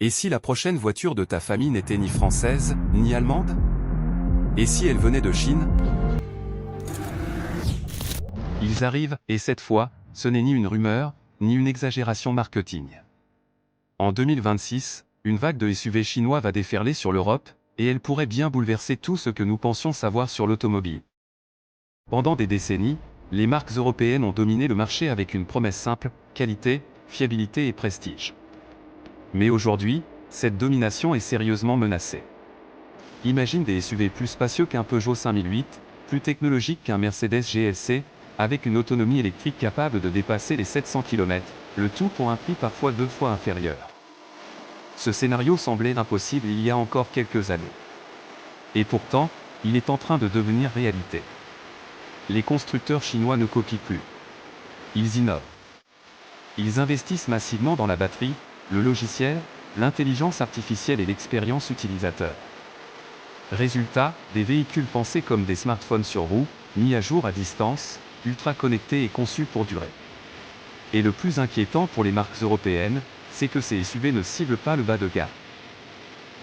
Et si la prochaine voiture de ta famille n'était ni française, ni allemande? Et si elle venait de Chine? Ils arrivent, et cette fois, ce n'est ni une rumeur, ni une exagération marketing. En 2026, une vague de SUV chinois va déferler sur l'Europe, et elle pourrait bien bouleverser tout ce que nous pensions savoir sur l'automobile. Pendant des décennies, les marques européennes ont dominé le marché avec une promesse simple: qualité, fiabilité et prestige. Mais aujourd'hui, cette domination est sérieusement menacée. Imagine des SUV plus spacieux qu'un Peugeot 5008, plus technologiques qu'un Mercedes GLC, avec une autonomie électrique capable de dépasser les 700 km, le tout pour un prix parfois 2 fois inférieur. Ce scénario semblait impossible il y a encore quelques années. Et pourtant, il est en train de devenir réalité. Les constructeurs chinois ne copient plus. Ils innovent. Ils investissent massivement dans la batterie, le logiciel, l'intelligence artificielle et l'expérience utilisateur. Résultat, des véhicules pensés comme des smartphones sur roues, mis à jour à distance, ultra connectés et conçus pour durer. Et le plus inquiétant pour les marques européennes, c'est que ces SUV ne ciblent pas le bas de gamme.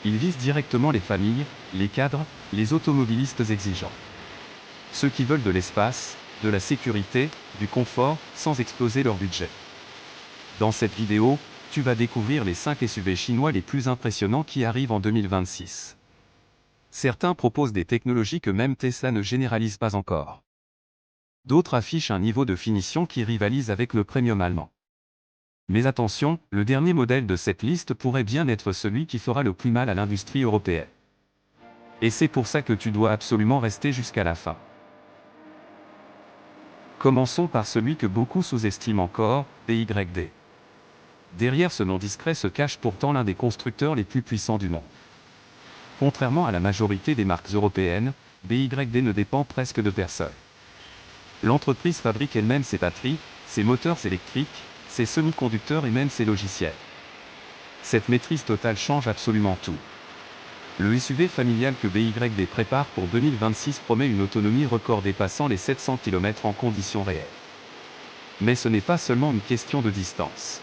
Ils visent directement les familles, les cadres, les automobilistes exigeants. Ceux qui veulent de l'espace, de la sécurité, du confort, sans exploser leur budget. Dans cette vidéo, tu vas découvrir les 5 SUV chinois les plus impressionnants qui arrivent en 2026. Certains proposent des technologies que même Tesla ne généralise pas encore. D'autres affichent un niveau de finition qui rivalise avec le premium allemand. Mais attention, le dernier modèle de cette liste pourrait bien être celui qui fera le plus mal à l'industrie européenne. Et c'est pour ça que tu dois absolument rester jusqu'à la fin. Commençons par celui que beaucoup sous-estiment encore, BYD. Derrière ce nom discret se cache pourtant l'un des constructeurs les plus puissants du monde. Contrairement à la majorité des marques européennes, BYD ne dépend presque de personne. L'entreprise fabrique elle-même ses batteries, ses moteurs électriques, ses semi-conducteurs et même ses logiciels. Cette maîtrise totale change absolument tout. Le SUV familial que BYD prépare pour 2026 promet une autonomie record dépassant les 700 km en conditions réelles. Mais ce n'est pas seulement une question de distance.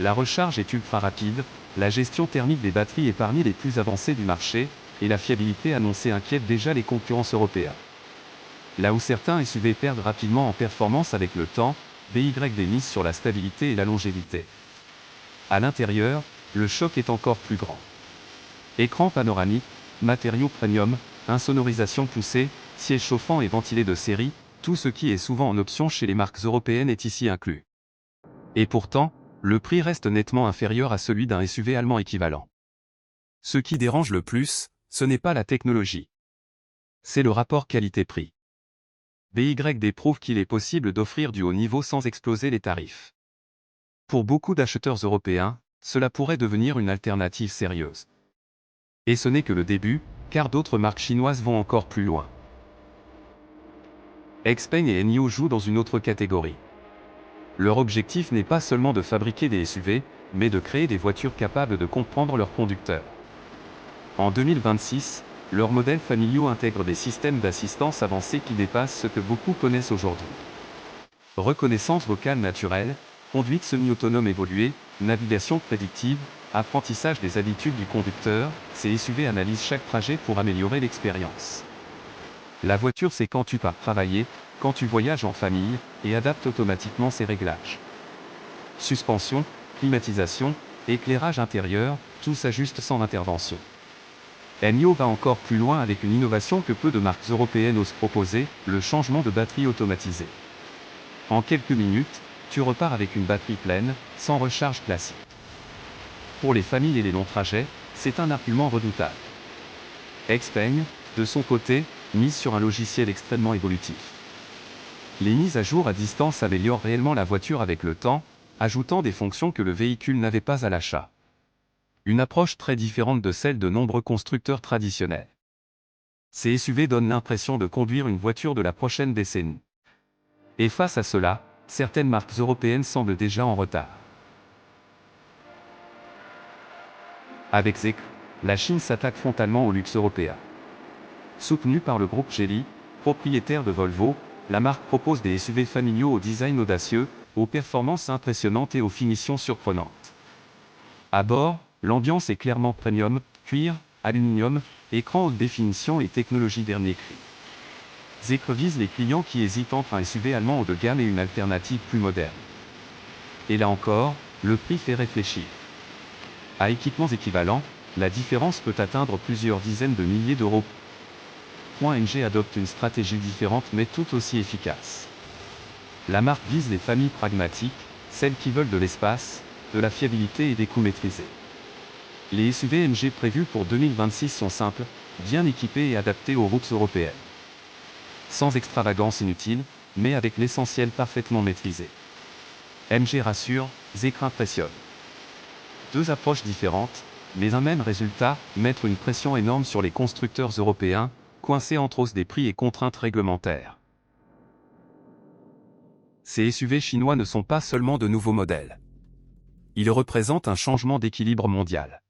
La recharge est ultra rapide, la gestion thermique des batteries est parmi les plus avancées du marché, et la fiabilité annoncée inquiète déjà les concurrents européens. Là où certains SUV perdent rapidement en performance avec le temps, BYD mise sur la stabilité et la longévité. À l'intérieur, le choc est encore plus grand. Écran panoramique, matériaux premium, insonorisation poussée, sièges chauffants et ventilés de série, tout ce qui est souvent en option chez les marques européennes est ici inclus. Et pourtant, le prix reste nettement inférieur à celui d'un SUV allemand équivalent. Ce qui dérange le plus, ce n'est pas la technologie. C'est le rapport qualité-prix. BYD prouve qu'il est possible d'offrir du haut niveau sans exploser les tarifs. Pour beaucoup d'acheteurs européens, cela pourrait devenir une alternative sérieuse. Et ce n'est que le début, car d'autres marques chinoises vont encore plus loin. XPeng et NIO jouent dans une autre catégorie. Leur objectif n'est pas seulement de fabriquer des SUV, mais de créer des voitures capables de comprendre leurs conducteurs. En 2026, leurs modèles familiaux intègrent des systèmes d'assistance avancés qui dépassent ce que beaucoup connaissent aujourd'hui. Reconnaissance vocale naturelle, conduite semi-autonome évoluée, navigation prédictive, apprentissage des habitudes du conducteur, ces SUV analysent chaque trajet pour améliorer l'expérience. La voiture sait quand tu pars travailler, quand tu voyages en famille, et adapte automatiquement ses réglages. Suspension, climatisation, éclairage intérieur, tout s'ajuste sans intervention. NIO va encore plus loin avec une innovation que peu de marques européennes osent proposer, le changement de batterie automatisé. En quelques minutes, tu repars avec une batterie pleine, sans recharge classique. Pour les familles et les longs trajets, c'est un argument redoutable. XPeng, de son côté, mise sur un logiciel extrêmement évolutif. Les mises à jour à distance améliorent réellement la voiture avec le temps, ajoutant des fonctions que le véhicule n'avait pas à l'achat. Une approche très différente de celle de nombreux constructeurs traditionnels. Ces SUV donnent l'impression de conduire une voiture de la prochaine décennie. Et face à cela, certaines marques européennes semblent déjà en retard. Avec Zeekr, la Chine s'attaque frontalement au luxe européen. Soutenue par le groupe Geely, propriétaire de Volvo, la marque propose des SUV familiaux au design audacieux, aux performances impressionnantes et aux finitions surprenantes. À bord, L'ambiance est clairement premium, cuir, aluminium, écran haute définition et technologie dernier cri. Zeekr vise les clients qui hésitent entre un SUV allemand haut de gamme et une alternative plus moderne. Et là encore, le prix fait réfléchir. À équipements équivalents, la différence peut atteindre plusieurs dizaines de milliers d'euros. .NG adopte une stratégie différente mais tout aussi efficace. La marque vise les familles pragmatiques, celles qui veulent de l'espace, de la fiabilité et des coûts maîtrisés. Les SUV MG prévus pour 2026 sont simples, bien équipés et adaptés aux routes européennes. Sans extravagance inutile, mais avec l'essentiel parfaitement maîtrisé. MG rassure, Zeekr impressionne. Deux approches différentes, mais un même résultat, mettre une pression énorme sur les constructeurs européens, coincés entre hausse des prix et contraintes réglementaires. Ces SUV chinois ne sont pas seulement de nouveaux modèles. Ils représentent un changement d'équilibre mondial.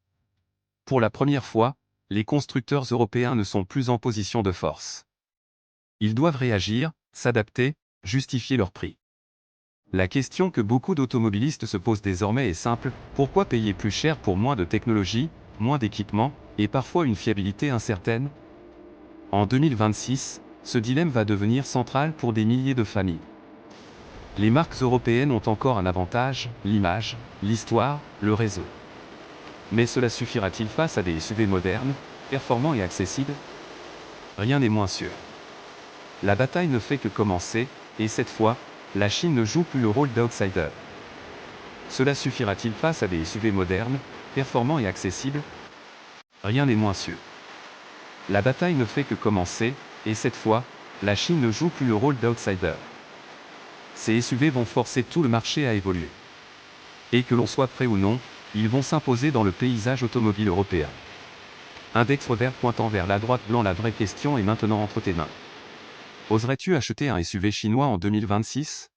Pour la première fois, les constructeurs européens ne sont plus en position de force. Ils doivent réagir, s'adapter, justifier leur prix. La question que beaucoup d'automobilistes se posent désormais est simple, pourquoi payer plus cher pour moins de technologie, moins d'équipement, et parfois une fiabilité incertaine? En 2026, ce dilemme va devenir central pour des milliers de familles. Les marques européennes ont encore un avantage, l'image, l'histoire, le réseau. Mais cela suffira-t-il face à des SUV modernes, performants et accessibles? Rien n'est moins sûr. La bataille ne fait que commencer, et cette fois, la Chine ne joue plus le rôle d'outsider. Cela suffira-t-il face à des SUV modernes, performants et accessibles? Rien n'est moins sûr. La bataille ne fait que commencer, et cette fois, la Chine ne joue plus le rôle d'outsider. Ces SUV vont forcer tout le marché à évoluer. Et que l'on soit prêt ou non, ils vont s'imposer dans le paysage automobile européen. Index revers pointant vers la droite blanc. La vraie question est maintenant entre tes mains. Oserais-tu acheter un SUV chinois en 2026?